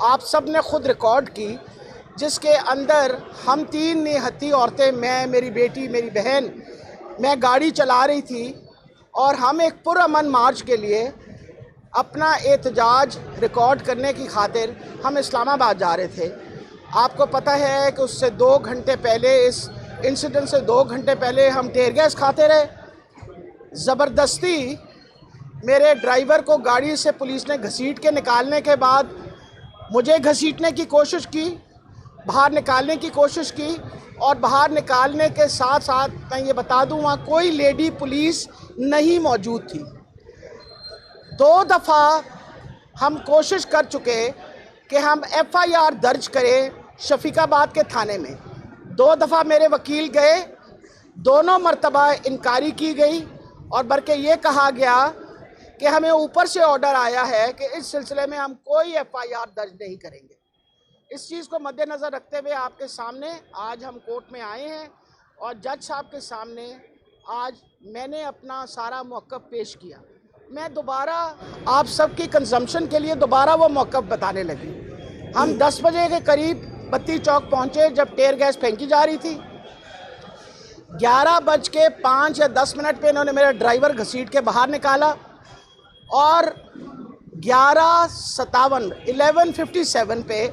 آپ سب نے خود ریکارڈ کی، جس کے اندر ہم 3 نہتی عورتیں، میں، میری بیٹی، میری بہن، میں گاڑی چلا رہی تھی اور ہم ایک پرامن مارچ کے لیے اپنا احتجاج ریکارڈ کرنے کی خاطر ہم اسلام آباد جا رہے تھے۔ آپ کو پتہ ہے کہ اس سے 2 گھنٹے پہلے، اس انسیڈنٹ سے 2 گھنٹے پہلے ہم ٹیئر گیس کھاتے رہے۔ زبردستی میرے ڈرائیور کو گاڑی سے پولیس نے گھسیٹ کے نکالنے کے بعد مجھے گھسیٹنے کی کوشش کی، باہر نکالنے کی کوشش کی، اور باہر نکالنے کے ساتھ ساتھ میں یہ بتا دوں وہاں کوئی لیڈی پولیس نہیں موجود تھی۔ 2 دفعہ ہم کوشش کر چکے کہ ہم FIR درج کریں شفیق آباد کے تھانے میں۔ 2 دفعہ میرے وکیل گئے، دونوں مرتبہ انکاری کی گئی، اور بلکہ یہ کہا گیا کہ ہمیں اوپر سے آرڈر آیا ہے کہ اس سلسلے میں ہم کوئی FIR درج نہیں کریں گے۔ اس چیز کو مد نظر رکھتے ہوئے آپ کے سامنے آج ہم کورٹ میں آئے ہیں، اور جج صاحب کے سامنے آج میں نے اپنا سارا موقف پیش کیا۔ میں دوبارہ آپ سب کی کنزمپشن کے لیے دوبارہ وہ موقف بتانے لگی۔ ہم 10 بجے کے قریب بتی چوک پہنچے جب ٹیئر گیس پھینکی جا رہی تھی۔ 11:05 یا 10 منٹ پہ انہوں نے میرا ڈرائیور گھسیٹ کے باہر نکالا، اور 11:57 پہ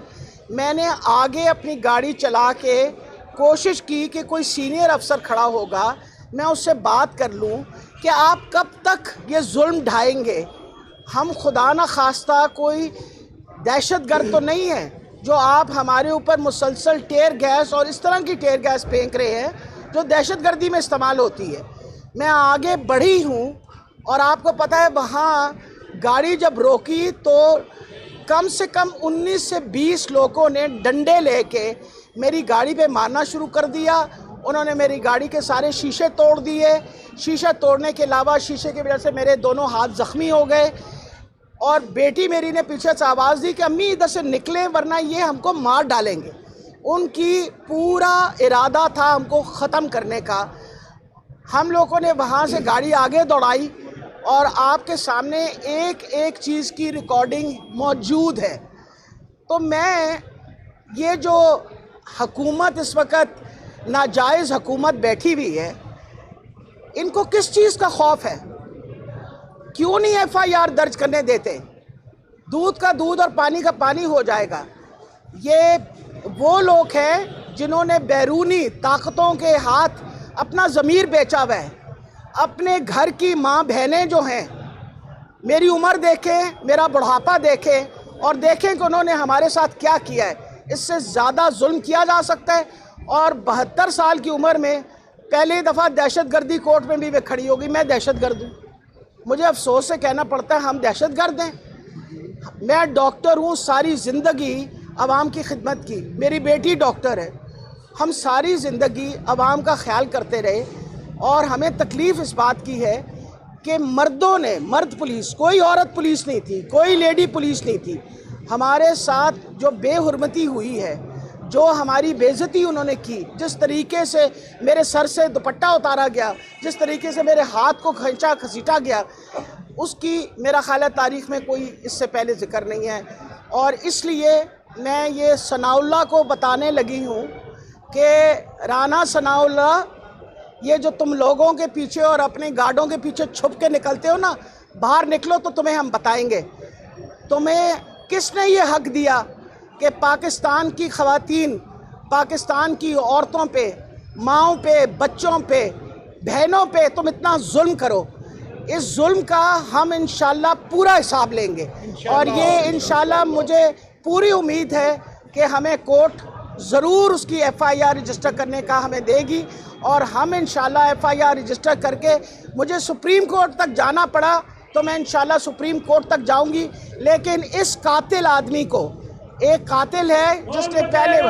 میں نے آگے اپنی گاڑی چلا کے کوشش کی کہ کوئی سینئر افسر کھڑا ہوگا، میں اس سے بات کر لوں کہ آپ کب تک یہ ظلم ڈھائیں گے۔ ہم خدا نہ خواستہ کوئی دہشت گرد تو نہیں ہیں جو آپ ہمارے اوپر مسلسل ٹیئر گیس اور اس طرح کی ٹیئر گیس پھینک رہے ہیں جو دہشت گردی میں استعمال ہوتی ہے۔ میں آگے بڑھی ہوں، اور آپ کو پتہ ہے وہاں گاڑی جب روکی تو کم سے کم 19 سے 20 لوگوں نے ڈنڈے لے کے میری گاڑی پہ مارنا شروع کر دیا۔ انہوں نے میری گاڑی کے سارے شیشے توڑ دیے۔ شیشہ توڑنے کے علاوہ شیشے کی وجہ سے میرے دونوں ہاتھ زخمی ہو گئے، اور بیٹی میری نے پیچھے سے آواز دی کہ امی ادھر سے نکلیں ورنہ یہ ہم کو مار ڈالیں گے۔ ان کی پورا ارادہ تھا ہم کو ختم کرنے کا۔ ہم لوگوں نے وہاں سے گاڑی آگے دوڑائی، اور آپ کے سامنے ایک ایک چیز کی ریکارڈنگ موجود ہے۔ تو میں یہ جو حکومت اس وقت ناجائز حکومت بیٹھی ہوئی ہے، ان کو کس چیز کا خوف ہے؟ کیوں نہیں FIR درج کرنے دیتے؟ دودھ کا دودھ اور پانی کا پانی ہو جائے گا۔ یہ وہ لوگ ہیں جنہوں نے بیرونی طاقتوں کے ہاتھ اپنا ضمیر بیچا ہوا ہے۔ اپنے گھر کی ماں بہنیں جو ہیں، میری عمر دیکھیں، میرا بڑھاپا دیکھیں، اور دیکھیں کہ انہوں نے ہمارے ساتھ کیا کیا ہے۔ اس سے زیادہ ظلم کیا جا سکتا ہے؟ اور 72 سال کی عمر میں پہلی دفعہ دہشت گردی کورٹ میں بھی وہ کھڑی ہوگی۔ میں دہشت گرد ہوں؟ مجھے افسوس سے کہنا پڑتا ہے ہم دہشت گرد ہیں؟ میں ڈاکٹر ہوں، ساری زندگی عوام کی خدمت کی، میری بیٹی ڈاکٹر ہے۔ ہم ساری زندگی عوام کا خیال کرتے رہے، اور ہمیں تکلیف اس بات کی ہے کہ مردوں نے، مرد پولیس، کوئی عورت پولیس نہیں تھی، کوئی لیڈی پولیس نہیں تھی، ہمارے ساتھ جو بے حرمتی ہوئی ہے، جو ہماری بے عزتی انہوں نے کی، جس طریقے سے میرے سر سے دوپٹہ اتارا گیا، جس طریقے سے میرے ہاتھ کو کھینچا گھسیٹا گیا، اس کی میرا خیال ہے تاریخ میں کوئی اس سے پہلے ذکر نہیں ہے۔ اور اس لیے میں یہ ثناء اللہ کو بتانے لگی ہوں کہ رانا ثناء اللہ، یہ جو تم لوگوں کے پیچھے اور اپنے گارڈوں کے پیچھے چھپ کے نکلتے ہو نا، باہر نکلو تو تمہیں ہم بتائیں گے تمہیں کس نے یہ حق دیا کہ پاکستان کی خواتین، پاکستان کی عورتوں پہ، ماؤں پہ، بچوں پہ، بہنوں پہ تم اتنا ظلم کرو۔ اس ظلم کا ہم انشاءاللہ پورا حساب لیں گے، اور یہ انشاءاللہ مجھے پوری امید ہے کہ ہمیں کورٹ ضرور اس کی FIR رجسٹر کرنے کا ہمیں دے گی، اور ہم انشاءاللہ FIR رجسٹر کر کے، مجھے سپریم کورٹ تک جانا پڑا تو میں انشاءاللہ سپریم کورٹ تک جاؤں گی، لیکن اس قاتل آدمی کو، ایک قاتل ہے جس نے پہلے،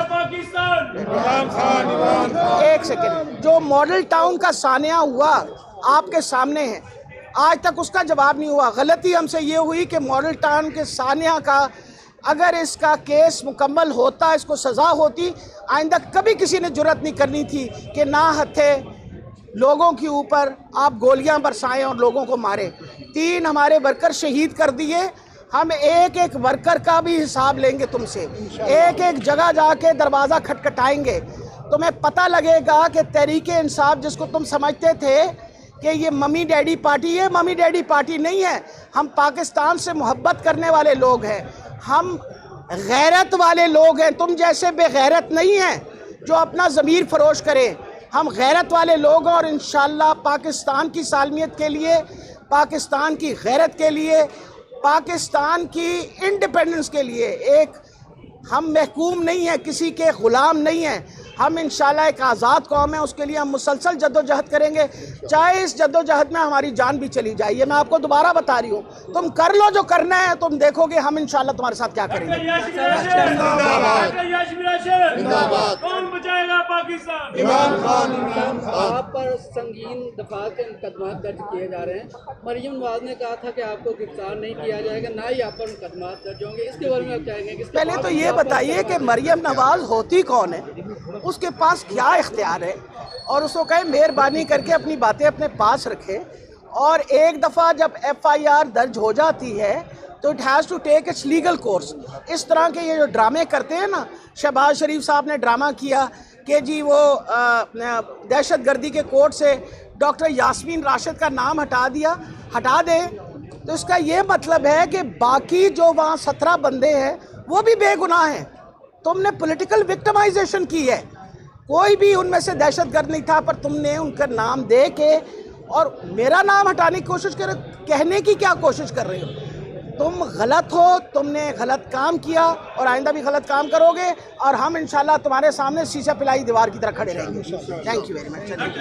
ایک سیکنڈ، جو ماڈل ٹاؤن کا سانحہ ہوا آپ کے سامنے ہے، آج تک اس کا جواب نہیں ہوا۔ غلطی ہم سے یہ ہوئی کہ ماڈل ٹاؤن کے سانحہ کا اگر اس کا کیس مکمل ہوتا، اس کو سزا ہوتی، آئندہ کبھی کسی نے جرات نہیں کرنی تھی کہ نہ ہتھے لوگوں کے اوپر آپ گولیاں برسائیں اور لوگوں کو ماریں۔ 3 ہمارے ورکر شہید کر دیے، ہم ایک ایک ورکر کا بھی حساب لیں گے تم سے، ایک ایک جگہ جا کے دروازہ کھٹکھٹائیں گے. تمہیں پتہ لگے گا کہ تحریک انصاف جس کو تم سمجھتے تھے کہ یہ ممی ڈیڈی پارٹی ہے، ممی ڈیڈی پارٹی نہیں ہے. ہم پاکستان سے محبت کرنے والے لوگ ہیں، ہم غیرت والے لوگ ہیں. تم جیسے بے غیرت نہیں ہیں جو اپنا ضمیر فروش کریں. ہم غیرت والے لوگ ہیں اور انشاءاللہ پاکستان کی سالمیت کے لیے، پاکستان کی غیرت کے لیے، پاکستان کی انڈیپینڈنس کے لیے ایک ہم محکوم نہیں ہیں، کسی کے غلام نہیں ہیں. ہم انشاءاللہ ایک آزاد قوم ہے، اس کے لیے ہم مسلسل جد و جہد کریں گے، چاہے اس جد و جہد میں ہماری جان بھی چلی جائے. یہ میں آپ کو دوبارہ بتا رہی ہوں، تم کر لو جو کرنا ہے، تم دیکھو گے ہم انشاءاللہ تمہارے ساتھ کیا کریں گے. کون بچائے گا پاکستان؟ آپ پر سنگین دفعات کے مقدمات درج کیے جا رہے ہیں. مریم نواز نے کہا تھا کہ آپ کو گرفتار نہیں کیا جائے گا، نہ ہی آپ پر مقدمات درج ہوں گے. اس کے بارے میں آپ چاہیں گے؟ پہلے تو یہ بتائیے کہ مریم نواز ہوتی کون ہے، اس کے پاس کیا اختیار ہے، اور اس کو کہیں مہربانی کر کے اپنی باتیں اپنے پاس رکھے. اور ایک دفعہ جب FIR درج ہو جاتی ہے تو it has to take its legal course. اس طرح کے یہ جو ڈرامے کرتے ہیں نا، شہباز شریف صاحب نے ڈرامہ کیا کہ جی وہ دہشت گردی کے کوڈ سے ڈاکٹر یاسمین راشد کا نام ہٹا دیں، تو اس کا یہ مطلب ہے کہ باقی جو وہاں 17 بندے ہیں وہ بھی بے گناہ ہیں. تم نے پولیٹیکل وکٹمائزیشن کی ہے، کوئی بھی ان میں سے دہشت گرد نہیں تھا، پر تم نے ان کا نام دے کے اور میرا نام ہٹانے کی کوشش کر، کہنے کی کیا کوشش کر رہے ہو؟ تم غلط ہو، تم نے غلط کام کیا اور آئندہ بھی غلط کام کرو گے، اور ہم انشاءاللہ تمہارے سامنے شیشہ پلائی دیوار کی طرح کھڑے رہیں گے. Thank you very much.